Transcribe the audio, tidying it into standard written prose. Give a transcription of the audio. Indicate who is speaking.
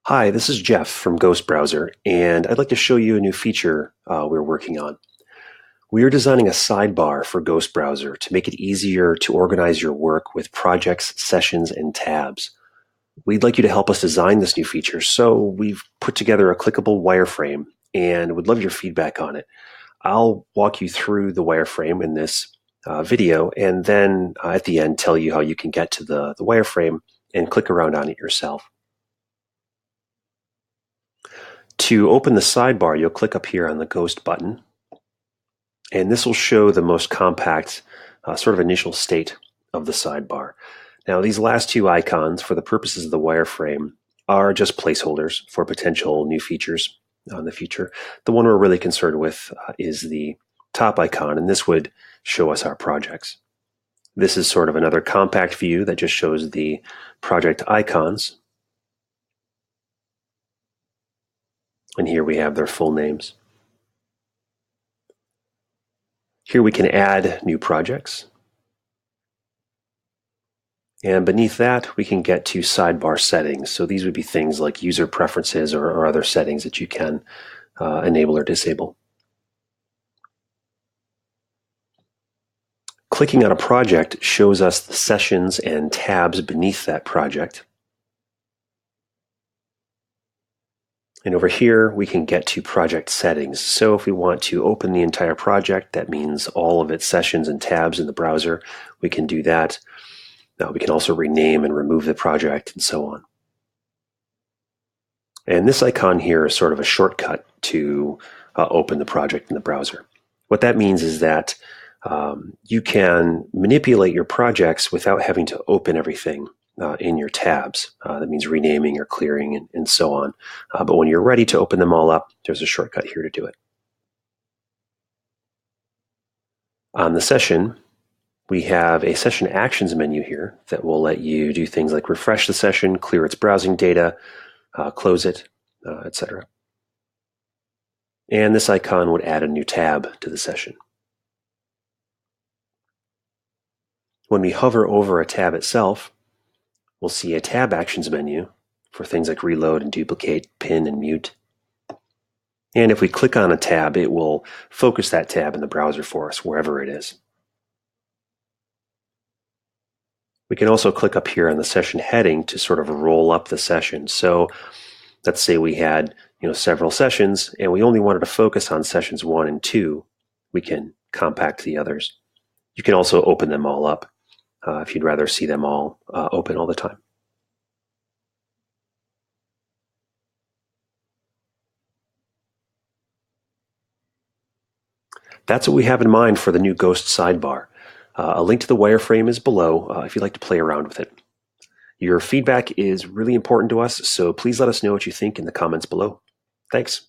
Speaker 1: Hi, this is Jeff from Ghost Browser, and I'd like to show you a new feature we're working on. We are designing a sidebar for Ghost Browser to make it easier to organize your work with projects, sessions, and tabs. We'd like you to help us design this new feature, so we've put together a clickable wireframe and would love your feedback on it. I'll walk you through the wireframe in this video, and then at the end tell you how you can get to the wireframe and click around on it yourself. To open the sidebar, you'll click up here on the Ghost button, and this will show the most compact sort of initial state of the sidebar. Now, these last two icons, for the purposes of the wireframe, are just placeholders for potential new features in the future. The one we're really concerned with is the top icon, and this would show us our projects. This is sort of another compact view that just shows the project icons. And here we have their full names. Here we can add new projects. And beneath that, we can get to sidebar settings. So these would be things like user preferences or other settings that you can enable or disable. Clicking on a project shows us the sessions and tabs beneath that project. And over here, we can get to project settings. So if we want to open the entire project, that means all of its sessions and tabs in the browser, we can do that. Now we can also rename and remove the project and so on. And this icon here is sort of a shortcut to open the project in the browser. What that means is that you can manipulate your projects without having to open everything in your tabs. That means renaming or clearing and so on. But when you're ready to open them all up, there's a shortcut here to do it. On the session, we have a session actions menu here that will let you do things like refresh the session, clear its browsing data, close it, etc. And this icon would add a new tab to the session. When we hover over a tab itself, we'll see a tab actions menu for things like reload and duplicate, pin and mute. And if we click on a tab, it will focus that tab in the browser for us, wherever it is. We can also click up here on the session heading to sort of roll up the session. So let's say we had several sessions and we only wanted to focus on sessions 1 and 2. We can compact the others. You can also open them all up if you'd rather see them all open all the time. That's what we have in mind for the new Ghost sidebar. A link to the wireframe is below if you'd like to play around with it. Your feedback is really important to us, so please let us know what you think in the comments below. Thanks.